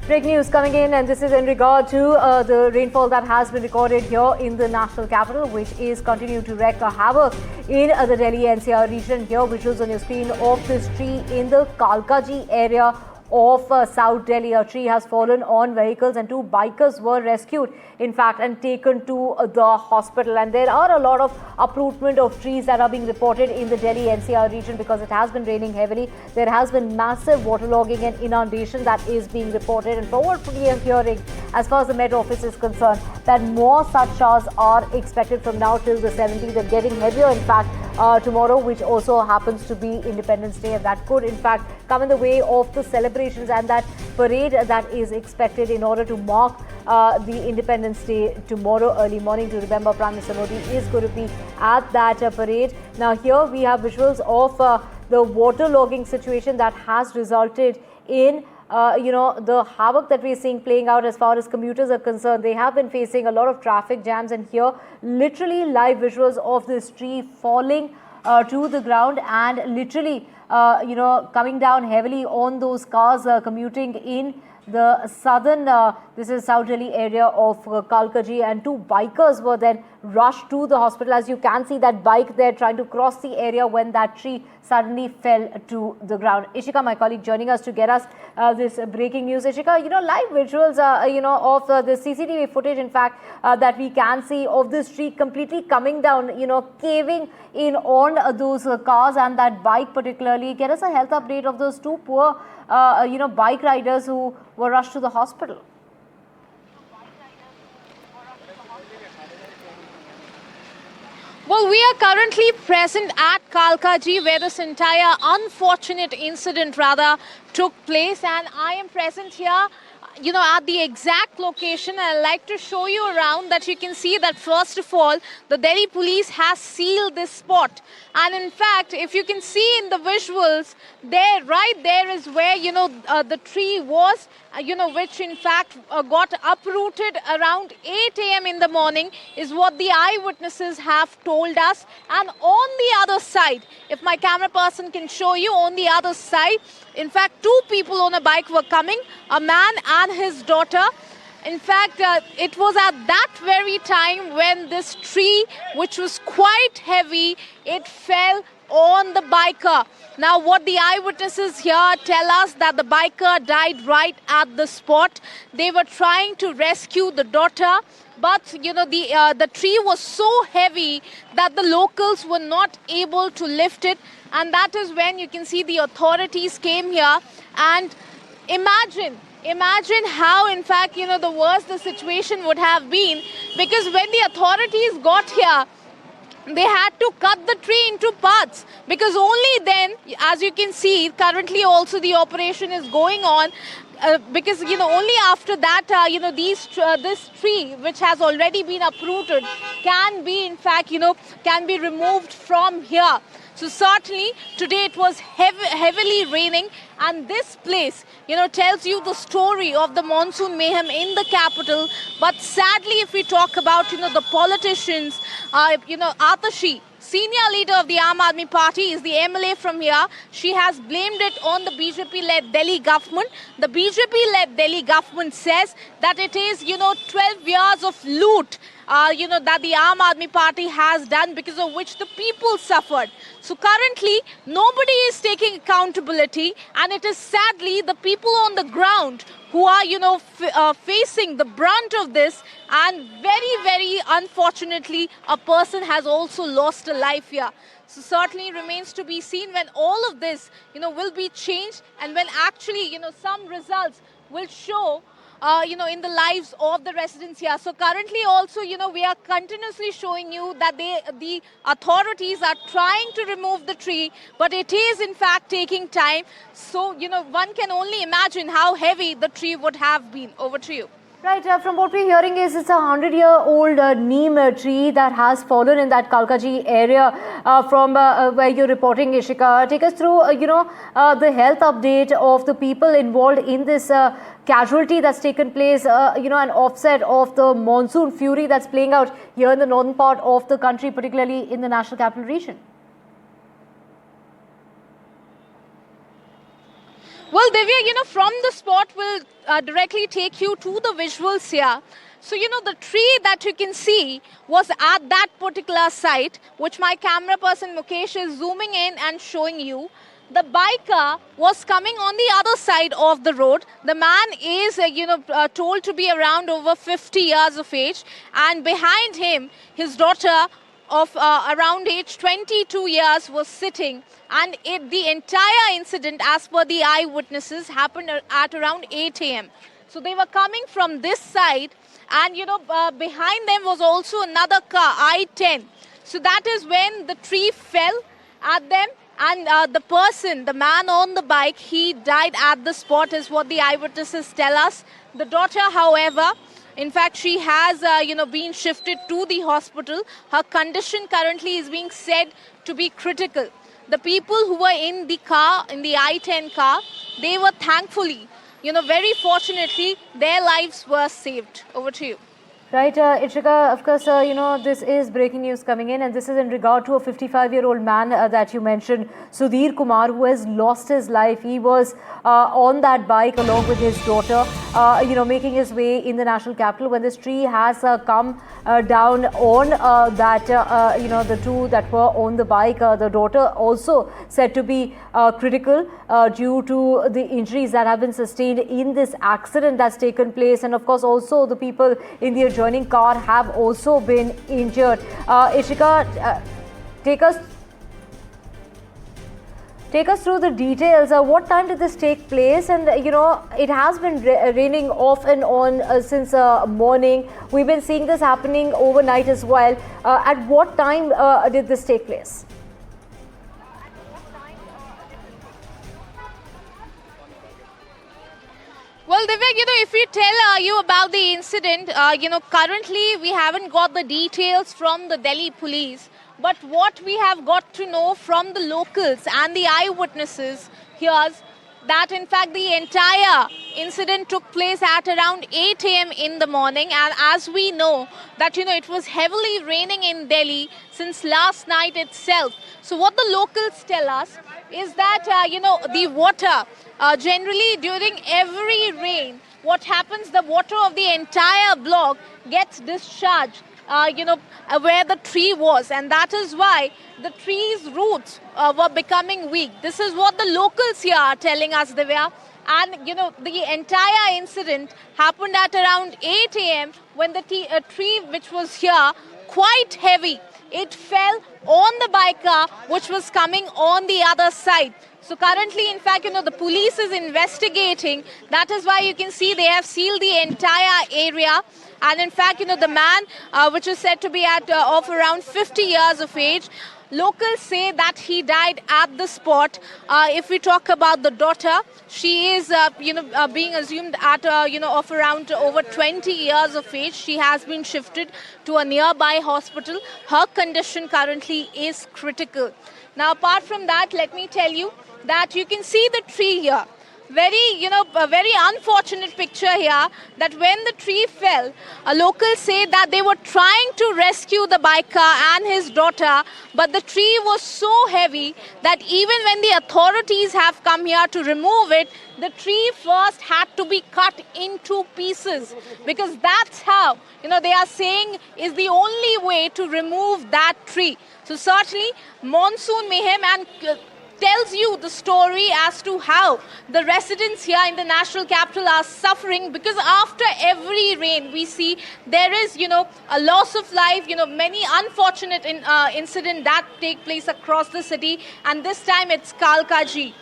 Breaking news coming in, and this is in regard to the rainfall that has been recorded here in the national capital, which is continuing to wreak havoc in the Delhi NCR region. Here, visuals on your screen of this tree in the Kalkaji area of South Delhi. A tree has fallen on vehicles and two bikers were rescued, in fact, and taken to the hospital. And there are a lot of uprootment of trees that are being reported in the Delhi NCR region because it has been raining heavily. There has been massive waterlogging and inundation that is being reported. And from what we are hearing, as far as the Met Office is concerned, that more such showers are expected from now till the 17th and getting heavier, in fact, tomorrow, which also happens to be Independence Day, and that could in fact come in the way of the celebrations and that parade that is expected in order to mark the Independence Day tomorrow early morning. To remember, Prime Minister Modi is going to be at that parade. Now here we have visuals of the waterlogging situation that has resulted in the havoc that we're seeing playing out as far as commuters are concerned. They have been facing a lot of traffic jams, and here literally live visuals of this tree falling to the ground and literally coming down heavily on those cars commuting in the southern, this is South Delhi area of Kalkaji, and two bikers were then rushed to the hospital. As you can see that bike there trying to cross the area when that tree suddenly fell to the ground. Ishika, my colleague, joining us to get us this breaking news. Ishika, live visuals, of the CCTV footage, in fact, that we can see of this tree completely coming down, caving in on those cars and that bike particularly. Get us a health update of those two poor, bike riders who were rushed to the hospital. Well, we are currently present at Kalkaji, where this entire unfortunate incident took place, and I am present here at the exact location. I'd like to show you around that you can see that first of all, the Delhi police has sealed this spot. And in fact, if you can see in the visuals, right there is where, the tree was, which in fact got uprooted around 8 a.m. in the morning is what the eyewitnesses have told us. And on the other side, if my camera person can show you, on the other side, in fact, two people on a bike were coming, a man and his daughter. In fact, it was at that very time when this tree, which was quite heavy, it fell on the biker. Now, what the eyewitnesses here tell us that the biker died right at the spot. They were trying to rescue the daughter, but the tree was so heavy that the locals were not able to lift it, and that is when you can see the authorities came here. And imagine how, in fact, the worse the situation would have been, because when the authorities got here, they had to cut the tree into parts, because only then, as you can see, currently also the operation is going on, because only after that this tree, which has already been uprooted, can be in fact can be removed from here. So certainly today it was heavily raining, and this place tells you the story of the monsoon mayhem in the capital. But sadly, if we talk about the politicians, Atashi, senior leader of the Aam Aadmi Party, is the MLA from here. She has blamed it on the BJP-led Delhi government. The BJP-led Delhi government says that it is 12 years of loot that the Aam Aadmi Party has done, because of which the people suffered. So currently, nobody is taking accountability, and it is sadly the people on the ground who are facing the brunt of this. And very, very unfortunately, a person has also lost a life here. So certainly remains to be seen when all of this, will be changed, and when actually, some results will show in the lives of the residents here. So currently also, we are continuously showing you that the authorities are trying to remove the tree, but it is in fact taking time. So, one can only imagine how heavy the tree would have been. Over to you. Right, from what we're hearing is it's a 100-year-old neem tree that has fallen in that Kalkaji area from where you're reporting, Ishika. Take us through, the health update of the people involved in this casualty that's taken place, an offset of the monsoon fury that's playing out here in the northern part of the country, particularly in the National Capital Region. Well, Divya, from the spot will directly take you to the visuals here. So, the tree that you can see was at that particular site, which my camera person Mukesh is zooming in and showing you. The biker was coming on the other side of the road. The man is, told to be around over 50 years of age. And behind him, his daughter of around age 22 years was sitting, and the entire incident, as per the eyewitnesses, happened at around 8 a.m. So they were coming from this side, and behind them was also another car, I-10. So that is when the tree fell at them, and the man on the bike, he died at the spot, is what the eyewitnesses tell us. The daughter, however, in fact, she has, been shifted to the hospital. Her condition currently is being said to be critical. The people who were in the car, in the I-10 car, they were thankfully, very fortunately, their lives were saved. Over to you. Right, Ishika, of course, this is breaking news coming in, and this is in regard to a 55-year-old man that you mentioned, Sudhir Kumar, who has lost his life. He was on that bike along with his daughter, making his way in the national capital when this tree has come down on the two that were on the bike. The daughter also said to be critical due to the injuries that have been sustained in this accident that's taken place, and of course also the people in the adjoining car have also been injured. Ishika, take us through the details. What time did this take place? And it has been raining off and on since morning. We've been seeing this happening overnight as well. At what time did this take place? Well, Divya, if we tell you about the incident, currently we haven't got the details from the Delhi police. But what we have got to know from the locals and the eyewitnesses here is that, in fact, the entire incident took place at around 8 a.m. in the morning. And as we know that, it was heavily raining in Delhi since last night itself. So what the locals tell us is that, the water, generally during every rain, what happens, the water of the entire block gets discharged, where the tree was. And that is why the tree's roots were becoming weak. This is what the locals here are telling us, Divya. And, the entire incident happened at around 8 a.m. when the tree which was here, quite heavy, it fell on the biker which was coming on the other side. So currently, in fact, the police is investigating. That is why you can see they have sealed the entire area. And in fact, the man, which is said to be of around 50 years of age, locals say that he died at the spot. If we talk about the daughter, she is, being assumed at, of around over 20 years of age. She has been shifted to a nearby hospital. Her condition currently is critical. Now, apart from that, let me tell you that you can see the tree here. A very unfortunate picture here, that when the tree fell, locals say that they were trying to rescue the biker and his daughter, but the tree was so heavy that even when the authorities have come here to remove it, the tree first had to be cut into pieces, because that's how, they are saying is the only way to remove that tree. So certainly, monsoon mayhem and tells you the story as to how the residents here in the national capital are suffering, because after every rain we see there is, a loss of life, many unfortunate incidents that take place across the city, and this time it's Kalkaji.